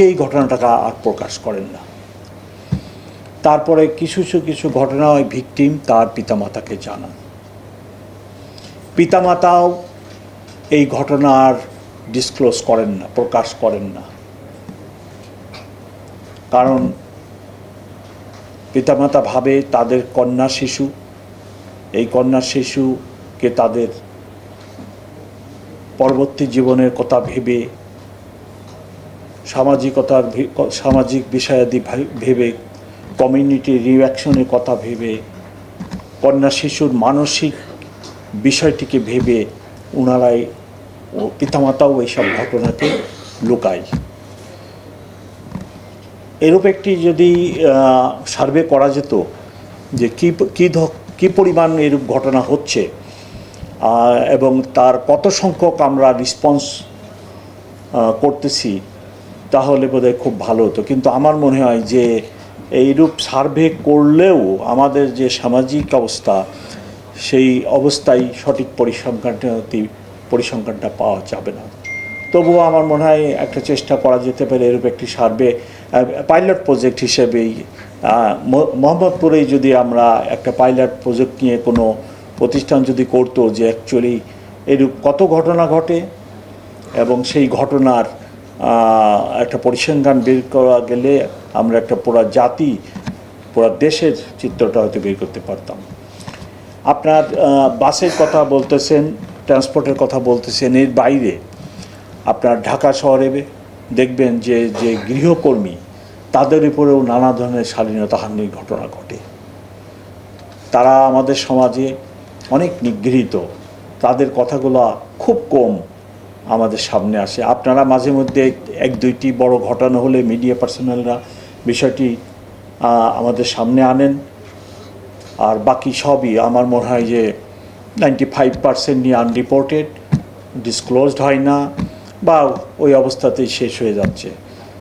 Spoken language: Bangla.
এই ঘটনাটাকে আর প্রকাশ করেন না। তারপরে কিছু কিছু ঘটনা ওই ভিকটিম তার পিতামাতাকে জানান। পিতামাতাও এই ঘটনার ডিসক্লোজ করেন না, প্রকাশ করেন না। কারণ পিতামাতা ভাবে তাদের কন্যা শিশু, এই কন্যা শিশুকে তাদের পরবর্তী জীবনের কথা ভেবে, সামাজিক বিষয়াদি ভেবে, কমিউনিটি রিঅ্যাকশনের কথা ভেবে, কন্যা শিশুর মানসিক বিষয়টিকে ভেবে ওনারাই পিতামাতাও এইসব ঘটনাকে লুকায়। এরূপ একটি যদি সার্ভে করা যেত যে কী পরিমাণ এরূপ ঘটনা হচ্ছে এবং তার কত সংখ্যক আমরা রেসপন্স করতেছি, তাহলে বোধহয় খুব ভালো হতো। কিন্তু আমার মনে হয় যে এইরূপ সার্ভে করলেও আমাদের যে সামাজিক অবস্থা, সেই অবস্থায় সঠিক পরিসংখ্যানটা পাওয়া যাবে না। তবুও আমার মনে হয় একটা চেষ্টা করা যেতে পারে এরূপ একটি সার্ভে পাইলট প্রজেক্ট হিসেবেই। মোহাম্মদপুরেই যদি আমরা একটা পাইলট প্রজেক্ট নিয়ে কোনো প্রতিষ্ঠান যদি করতো যে অ্যাকচুয়ালি এরূপ কত ঘটনা ঘটে এবং সেই ঘটনার একটা পরিসংখ্যান বের করা গেলে আমরা একটা পুরো জাতি, পুরো দেশের চিত্রটা হয়তো বের করতে পারতাম। আপনার বাসের কথা বলতেছেন, ট্রান্সপোর্টের কথা বলতেছেন, এর বাইরে আপনার ঢাকা শহরে দেখবেন যে গৃহকর্মী, তাদের উপরেও নানা ধরনের শালীনতাহানির ঘটনা ঘটে। তারা আমাদের সমাজে অনেক নিগৃহীত, তাদের কথাগুলো খুব কম আমাদের সামনে আসে। আপনারা মাঝে মধ্যে এক দুইটি বড় ঘটনা হলে মিডিয়া পার্সোনালরা বিষয়টি আমাদের সামনে আনেন, আর বাকি সবই আমার মনে হয় যে 95% নিয়ে আনরিপোর্টেড, ডিসক্লোজড হয় না বা ওই অবস্থাতেই শেষ হয়ে যাচ্ছে।